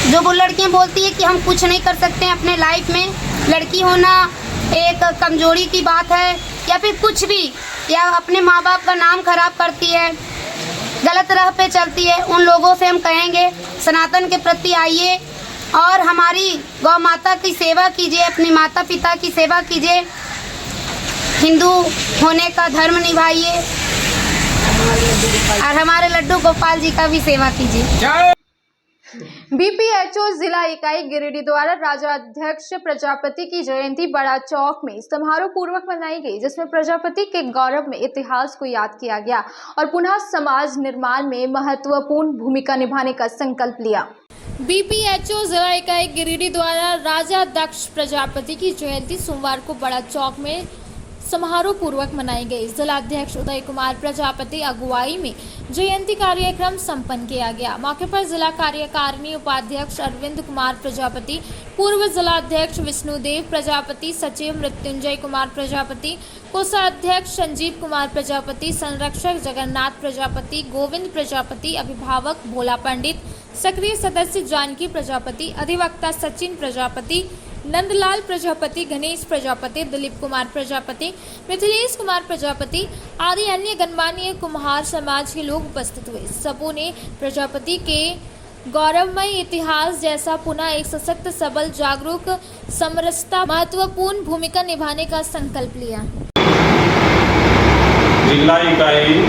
जो वो लड़कियां बोलती है कि हम कुछ नहीं कर सकते हैं अपने लाइफ में, लड़की होना एक कमजोरी की बात है, या फिर कुछ भी, या अपने माँ बाप का नाम खराब करती है, गलत राह पे चलती है, उन लोगों से हम कहेंगे सनातन के प्रति आइए और हमारी गौ माता की सेवा कीजिए, अपने माता पिता की सेवा कीजिए, हिंदू होने का धर्म निभाइए, और हमारे लड्डू गोपाल जी का भी सेवा कीजिए। बीपीएचओ जिला इकाई गिरिडीह द्वारा राजा अध्यक्ष प्रजापति की जयंती बड़ा चौक में समारोह पूर्वक मनाई गई, जिसमें प्रजापति के गौरव में इतिहास को याद किया गया और पुनः समाज निर्माण में महत्वपूर्ण भूमिका निभाने का संकल्प लिया। बीपीएचओ जिला इकाई गिरिडीह द्वारा राजा अध्यक्ष प्रजापति की जयंती सोमवार को बड़ा चौक में समारोह पूर्वक मनाई गई। जिलाध्यक्ष उदय कुमार प्रजापति अगुवाई में जयंती कार्यक्रम संपन्न किया गया। मौके पर जिला कार्यकारिणी उपाध्यक्ष अरविंद कुमार प्रजापति, पूर्व जिलाध्यक्ष विष्णुदेव प्रजापति, सचिव मृत्युंजय कुमार प्रजापति, कोषाध्यक्ष संजीव कुमार प्रजापति, संरक्षक जगन्नाथ प्रजापति, गोविंद प्रजापति, अभिभावक भोला पंडित, सक्रिय सदस्य जानकी प्रजापति, अधिवक्ता सचिन प्रजापति, नंदलाल प्रजापति, गणेश प्रजापति, दिलीप कुमार प्रजापति, मिथिलेश कुमार प्रजापति आदि अन्य गणमान्य कुम्हार समाज के लोग उपस्थित हुए। सबों ने प्रजापति के गौरवमय इतिहास जैसा पुनः एक सशक्त, सबल, जागरूक, समरसता महत्वपूर्ण भूमिका निभाने का संकल्प लिया। जिला इकाई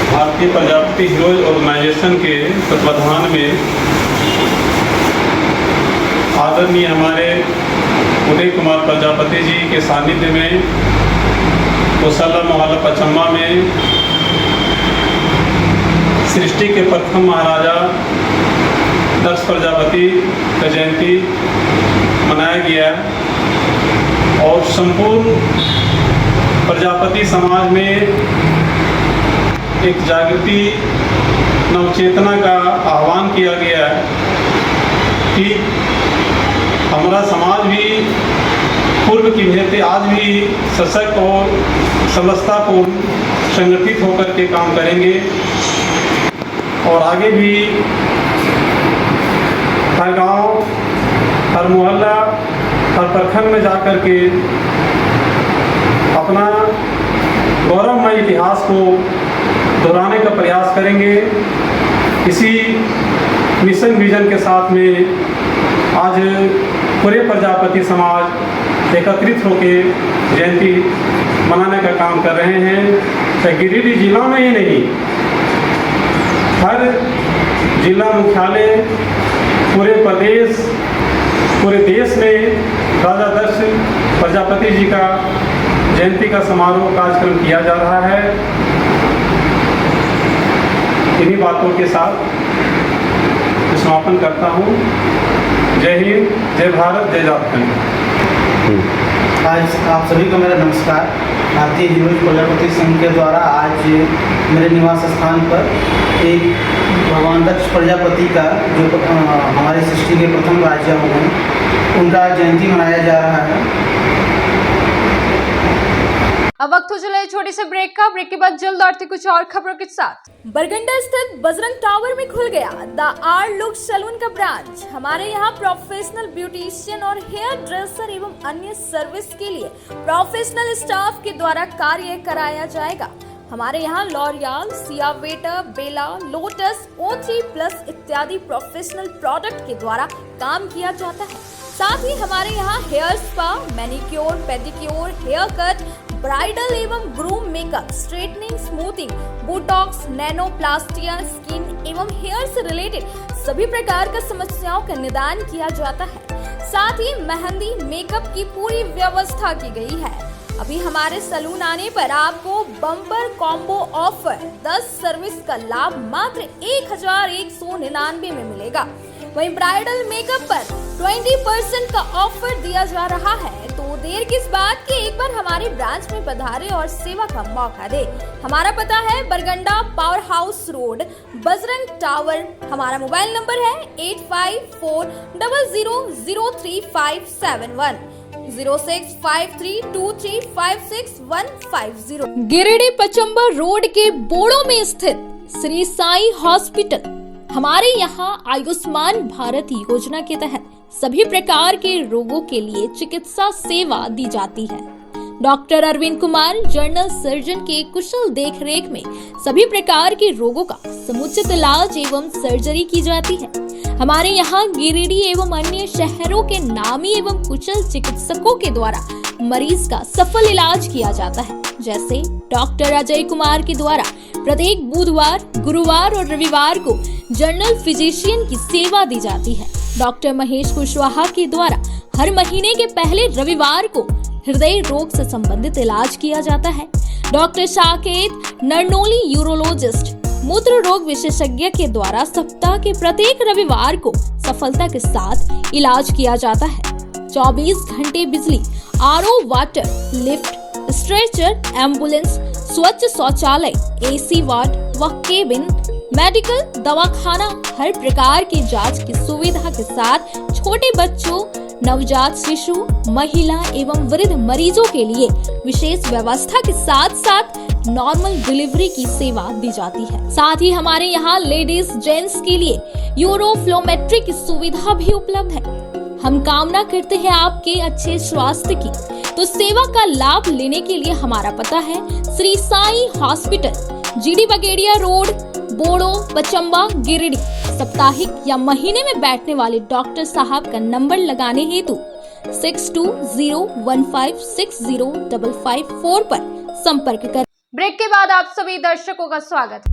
भारतीय प्रजापति हीरोज ऑर्गेनाइजेशन के तत्वाधान में आदरणीय हमारे उदय कुमार प्रजापति जी के सानिध्य में कोसला मोहल्ला पचम्मा में सृष्टि के प्रथम महाराजा दक्ष प्रजापति का जयंती मनाया गया और संपूर्ण प्रजापति समाज में एक जागृति नवचेतना का आह्वान किया गया कि हमारा समाज भी पूर्व की भांति आज भी सशक्त और समरसतापूर्ण संगठित होकर के काम करेंगे और आगे भी हर गांव, हर मोहल्ला, हर प्रखंड में जाकर के अपना गौरवमय इतिहास को दोहराने का प्रयास करेंगे। इसी मिशन विजन के साथ में आज पूरे प्रजापति समाज एकत्रित होकर जयंती मनाने का काम कर रहे हैं। तो गिरिडीह जिला में ही नहीं, हर जिला मुख्यालय, पूरे प्रदेश, पूरे देश में राजा दक्ष प्रजापति जी का जयंती का समारोह कार्यक्रम किया जा रहा है। इन्हीं बातों के साथ समापन करता हूँ। जय हिंद, जय भारत, जय झारखंड। आज आप सभी को मेरा नमस्कार। भारतीय हिंदू प्रजापति संघ के द्वारा आज मेरे निवास स्थान पर एक भगवान दक्ष प्रजापति का जो हमारे सृष्टि के प्रथम राजा हैं उनका जयंती मनाया जा रहा है। अब वक्त हो चला है छोटे से ब्रेक का। ब्रेक के बाद जल्द लौटते कुछ और खबरों के साथ। बरगंडा स्थित बजरंग टावर में खुल गया द आर लुक सैलून का ब्रांच। हमारे यहाँ प्रोफेशनल ब्यूटिशियन और हेयर ड्रेसर एवं अन्य सर्विस के लिए प्रोफेशनल स्टाफ के द्वारा कार्य कराया जाएगा। हमारे यहाँ लॉरियल, सियावेटर, बेला, लोटस, O3+ इत्यादि प्रोफेशनल प्रोडक्ट के द्वारा काम किया जाता है। साथ ही हमारे यहाँ hair spa, manicure, pedicure, hair cut, bridal एवं groom makeup, straightening, smoothing, botox, nanoplastia, skin एवं हेयर से रिलेटेड सभी प्रकार का समस्याओं का निदान किया जाता है। साथ ही मेहंदी, मेकअप की पूरी व्यवस्था की गई है। अभी हमारे सलून आने पर आपको बम्पर कॉम्बो ऑफर 10 सर्विस का लाभ मात्र 1199 में मिलेगा। वहीं ब्राइडल मेकअप पर 20% का ऑफर दिया जा रहा है। तो देर किस बात की, एक बार हमारे ब्रांच में पधारे और सेवा का मौका दे। हमारा पता है Barganda power house road, Bajrang tower. हमारा मोबाइल नंबर है 8540003571 065323565150। गिरिडीह पचम्बर रोड के बोड़ो में स्थित श्री साई हॉस्पिटल। हमारे यहाँ आयुष्मान भारत योजना के तहत सभी प्रकार के रोगों के लिए चिकित्सा सेवा दी जाती है। Doctor Arvind Kumar general surgeon के कुशल देखरेख में सभी प्रकार के रोगों का समुचित इलाज एवं सर्जरी की जाती है। हमारे यहाँ गिरिडीह एवं अन्य शहरों के नामी एवं कुशल चिकित्सकों के द्वारा मरीज का सफल इलाज किया जाता है। जैसे डॉक्टर अजय कुमार के द्वारा प्रत्येक बुधवार, गुरुवार और रविवार को जनरल फिजिशियन की सेवा दी जाती है। डॉक्टर महेश कुशवाहा के द्वारा हर महीने के पहले रविवार को हृदय रोग से संबंधित इलाज किया जाता है। डॉक्टर साकेत नरनोली यूरोलॉजिस्ट मूत्र रोग विशेषज्ञ के द्वारा सप्ताह के प्रत्येक रविवार को सफलता के साथ इलाज किया जाता है। 24 घंटे बिजली, RO water, lift, stretcher, ambulance, स्वच्छ शौचालय, AC वार्ड व केबिन, मेडिकल, दवाखाना, हर प्रकार की जांच की सुविधा के साथ छोटे बच्चों, नवजात शिशु, महिला एवं वृद्ध मरीजों के लिए विशेष व्यवस्था के साथ साथ नॉर्मल डिलीवरी की सेवा दी जाती है। साथ ही हमारे यहाँ लेडीज जेंट्स के लिए यूरोफ्लोमेट्री की सुविधा भी उपलब्ध है। हम कामना करते हैं आपके अच्छे स्वास्थ्य की। तो सेवा का लाभ लेने के लिए हमारा पता है Shri Sai hospital, GD Bagedia road, Bodo, Pachamba, Giridih. साप्ताहिक या महीने में बैठने वाले डॉक्टर साहब का नंबर लगाने हेतु 6201560554 पर संपर्क करें। ब्रेक के बाद आप सभी दर्शकों का स्वागत है।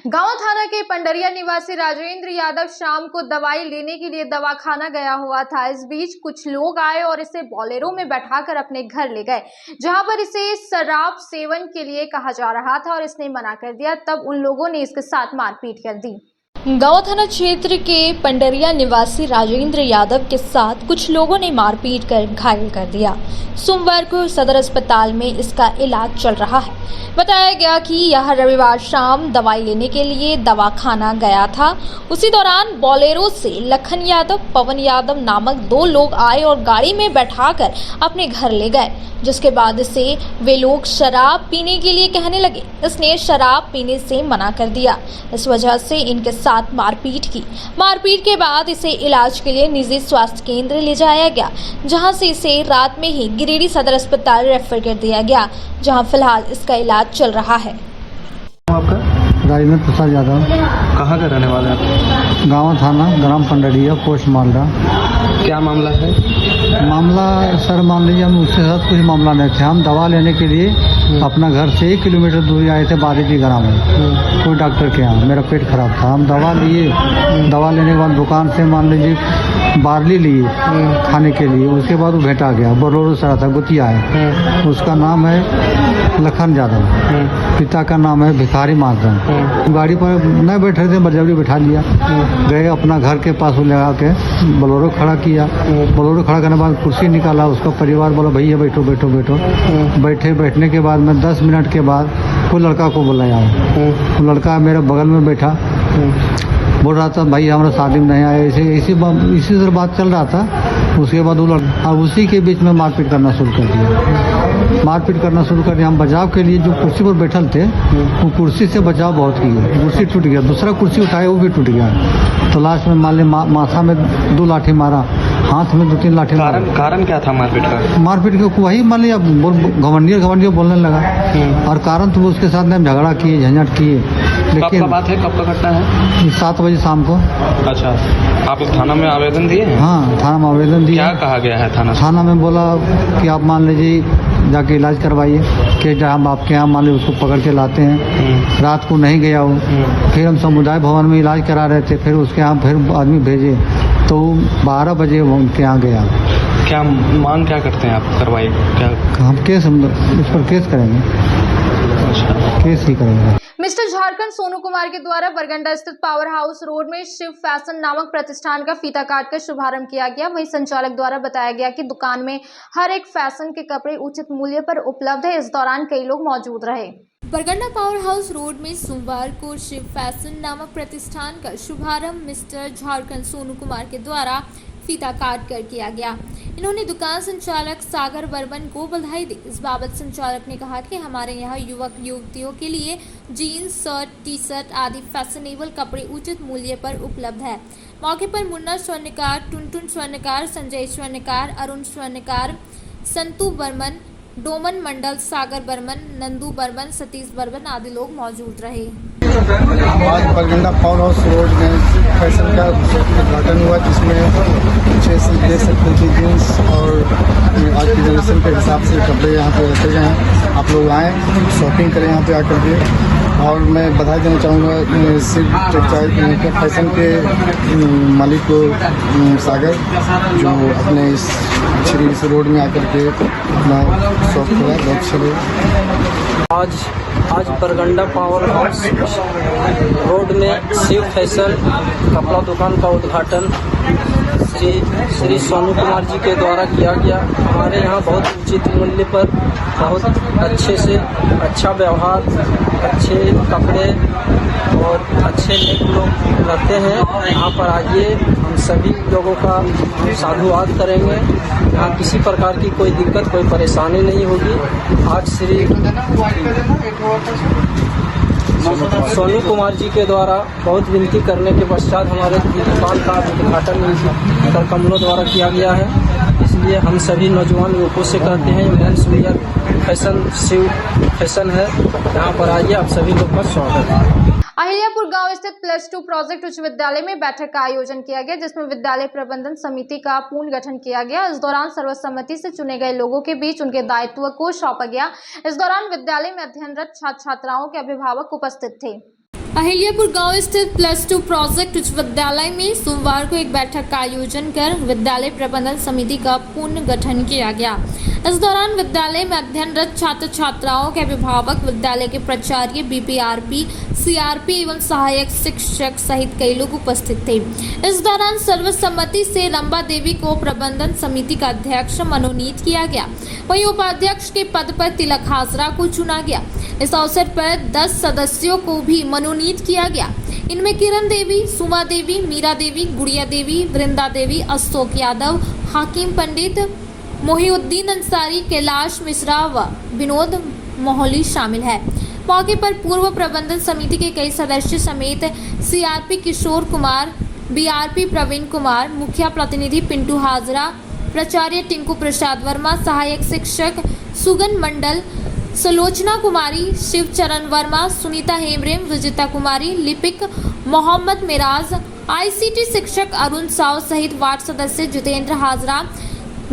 गांव थाना के पंडरिया निवासी राजेंद्र यादव शाम को दवाई लेने के लिए दवाखाना गया हुआ था। इस बीच कुछ लोग आए और इसे बोलेरो में बैठाकर अपने घर ले गए, जहां पर इसे शराब सेवन के लिए कहा जा रहा था और इसने मना कर दिया। तब उन लोगों ने इसके साथ मारपीट कर दी। गांव थाना क्षेत्र के पंडरिया निवासी राजेंद्र यादव के साथ कुछ लोगों ने मारपीट कर घायल कर दिया। सोमवार को सदर अस्पताल में इसका इलाज चल रहा है। बताया गया कि यह रविवार शाम दवाई लेने के लिए दवाखाना गया था। उसी दौरान बोलेरो से लखन यादव, पवन यादव नामक 2 लोग आए और गाड़ी में बैठाकर अपने घर ले गए, जिसके बाद से वे लोग शराब पीने के लिए कहने लगे। इसने शराब पीने से मना कर दिया। इस वजह से इनके साथ मारपीट की। मारपीट के बाद इसे इलाज के लिए निजी स्वास्थ्य केंद्र ले जाया गया, जहां से इसे रात में ही गिरिडीह सदर अस्पताल रेफर कर दिया गया, जहां फिलहाल इसका इलाज चल रहा है। आपका राजेंद्र प्रसाद यादव। कहाँ का रहने वाले हैं? गाँव थाना, ग्राम पंडरिया, पोस्ट मालदा। क्या मामला है? मामला सर मान लीजिए हम उसके साथ कुछ मामला नहीं थे। हम दवा लेने के लिए अपना घर से 1 किलोमीटर दूरी आए थे बारीटी ग्राम में कोई डॉक्टर के यहाँ। मेरा पेट खराब था, हम दवा लिए। दवा लेने के बाद दुकान से मान लीजिए बार्ली लिए खाने के लिए। उसके बाद वो भेटा गया, बोलोरो सरा था, गुतिया है। उसका नाम है लखन यादव, पिता का नाम है भिखारी माधव। गाड़ी पर न बैठ रहे थे, बजबरी बैठा लिया। गए अपना घर के पास लगा के बोलोरो खड़ा किया। बोलोरो खड़ा करने के बाद कुर्सी निकाला। उसका परिवार बोला भैया बैठो बैठो बैठो। बैठने के बाद में 10 मिनट के बाद कोई लड़का को बुलाया। वो लड़का मेरे बगल में बैठा, बोल रहा था भाई हमारा शादी में नहीं आया। इसी तरह बात चल रहा था। उसके बाद वो लड़का उसी के बीच में मारपीट करना शुरू कर दिया। मारपीट करना शुरू कर दिया। हम बचाव के लिए जो कुर्सी पर बैठल थे वो कुर्सी से बचाव बहुत किए। कुर्सी टूट गया, दूसरा कुर्सी उठाया वो भी टूट गया। तो लास्ट में मान ली माथा में 2 लाठी मारा, हाथ में 2-3 लाठी मारा। कारण क्या था मारपीट का? मारपीट को वही मान लिया, घमंडिया बोलने लगा। और कारण तो उसके साथ में झगड़ा किए, झंझट किए। कब का बात है, कब का घटना है? 7 बजे शाम को। अच्छा, आप थाना में आवेदन दिए? हाँ, थाना में आवेदन दिया। क्या कहा गया है थाना में? बोला कि आप मान लीजिए जाके इलाज करवाइए कि हम आपके यहाँ मान लीजिए उसको पकड़ के लाते हैं। रात को नहीं गया वो। फिर हम समुदाय भवन में इलाज करा रहे थे, फिर उसके यहाँ फिर आदमी भेजे तो 12 बजे वो उनके यहाँ गया। क्या मांग क्या करते हैं आप करवाइए? क्या हम केस इस पर केस करेंगे। केस ही करेंगे। मिस्टर झारखंड सोनू कुमार के द्वारा बरगंडा स्थित पावर हाउस रोड में शिव फैशन नामक प्रतिष्ठान का फीता काट कर शुभारंभ किया गया। वहीं संचालक द्वारा बताया गया कि दुकान में हर एक फैशन के कपड़े उचित मूल्य पर उपलब्ध है। इस दौरान कई लोग मौजूद रहे। बरगंडा पावर हाउस रोड में सोमवार को शिव फैशन नामक प्रतिष्ठान का शुभारंभ मिस्टर झारखंड सोनू कुमार के द्वारा फीता काट कर किया गया। इन्होंने दुकान संचालक सागर बर्मन को बधाई दी। इस बाबत संचालक ने कहा कि हमारे यहाँ युवक युवतियों के लिए जीन्स, शर्ट, टी शर्ट आदि फैशनेबल कपड़े उचित मूल्य पर उपलब्ध है। मौके पर मुन्ना स्वर्णकार, टुनटुन स्वर्णकार, संजय स्वर्णकार, अरुण स्वर्णकार, संतू बर्मन, डोमन मंडल, सागर बर्मन, नंदू बर्मन, सतीश बर्मन आदि लोग मौजूद रहे। आज बरगंडा पावर हाउस रोड में फैशन का उद्घाटन हुआ, जिसमें अच्छे से देख सकते हैं कि जीन्स और आज की जनरेशन के हिसाब से कपड़े यहाँ पे रखे गए हैं। आप लोग आएँ, शॉपिंग करें यहाँ पे आकर के। और मैं बधाई देना चाहूँगा शिव टेक्सटाइल फैशन के मालिक को सागर, जो अपने इस रोड में आकर के अपना शॉप खोला। बहुत अच्छा लगा। आज बरगंडा पावर हाउस रोड में शिव फैशन कपड़ा दुकान का उद्घाटन श्री सोनू कुमार जी के द्वारा किया गया। हमारे यहाँ बहुत उचित मूल्य पर बहुत अच्छे से अच्छा व्यवहार, अच्छे कपड़े और अच्छे नेक लोग रखते हैं। यहाँ पर आइए, हम सभी लोगों का साधुवाद करेंगे। यहाँ किसी प्रकार की कोई दिक्कत, कोई परेशानी नहीं होगी। आज श्री सोनू कुमार जी के द्वारा बहुत विनती करने के पश्चात हमारे दुकान का उद्घाटन कर कमलों द्वारा किया गया है। इसलिए हम सभी नौजवान युवकों से कहते हैं men's wear fashion Shiv fashion है, यहाँ पर आइए, आप सभी लोग का स्वागत है। अहिल्यापुर गांव स्थित +2 प्रोजेक्ट उच्च विद्यालय में बैठक का आयोजन किया गया, जिसमें विद्यालय प्रबंधन समिति का पूर्ण गठन किया गया। इस दौरान सर्वसम्मति से चुने गए लोगों के बीच उनके दायित्व को सौंपा गया। इस दौरान विद्यालय में अध्ययनरत छात्र छात्राओं के अभिभावक उपस्थित थे। अहिल्यापुर गांव स्थित +2 प्रोजेक्ट उच्च विद्यालय में सोमवार को एक बैठक का आयोजन कर विद्यालय प्रबंधन समिति का पूर्ण गठन किया गया। इस दौरान विद्यालय में अध्ययनरत छात्र छात्राओं के अभिभावक, विद्यालय के प्राचार्य, बीपीआरपी, सीआरपी एवं सहायक शिक्षक सहित कई लोग उपस्थित थे। इस दौरान सर्वसम्मति से रंबा देवी को प्रबंधन समिति का अध्यक्ष मनोनीत किया गया। वहीं उपाध्यक्ष के पद पर तिलक हाजरा को चुना गया। इस अवसर पर 10 सदस्यों को भी मनोनीत किया गया। इनमें किरण देवी, सुमा देवी, मीरा देवी, गुड़िया देवी, वृंदा देवी, अशोक यादव, हाकिम पंडित, मोहिउद्दीन अंसारी, कैलाश मिश्रा व विनोद मोहली शामिल है। मौके पर पूर्व प्रबंधन समिति के कई सदस्य समेत सीआरपी किशोर कुमार, बीआरपी प्रवीण कुमार, मुखिया प्रतिनिधि पिंटू हाजरा, प्राचार्य टिंकू प्रसाद वर्मा, सहायक शिक्षक सुगन मंडल, सलोचना कुमारी, शिवचरण वर्मा, सुनीता हेमरेम, विजिता कुमारी, लिपिक मोहम्मद मिराज, आईसीटी शिक्षक अरुण साव सहित वार्ड सदस्य जितेंद्र हाजरा,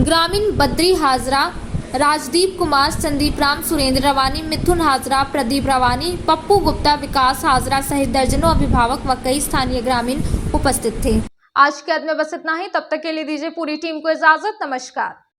ग्रामीण बद्री हाजरा, राजदीप कुमार, संदीप राम, सुरेंद्र रवानी, मिथुन हाजरा, प्रदीप रवानी, पप्पू गुप्ता, विकास हाजरा सहित दर्जनों अभिभावक व कई स्थानीय ग्रामीण उपस्थित थे। आज के बाद में बस इतना ही। तब तक के लिए दीजिए पूरी टीम को इजाजत। नमस्कार।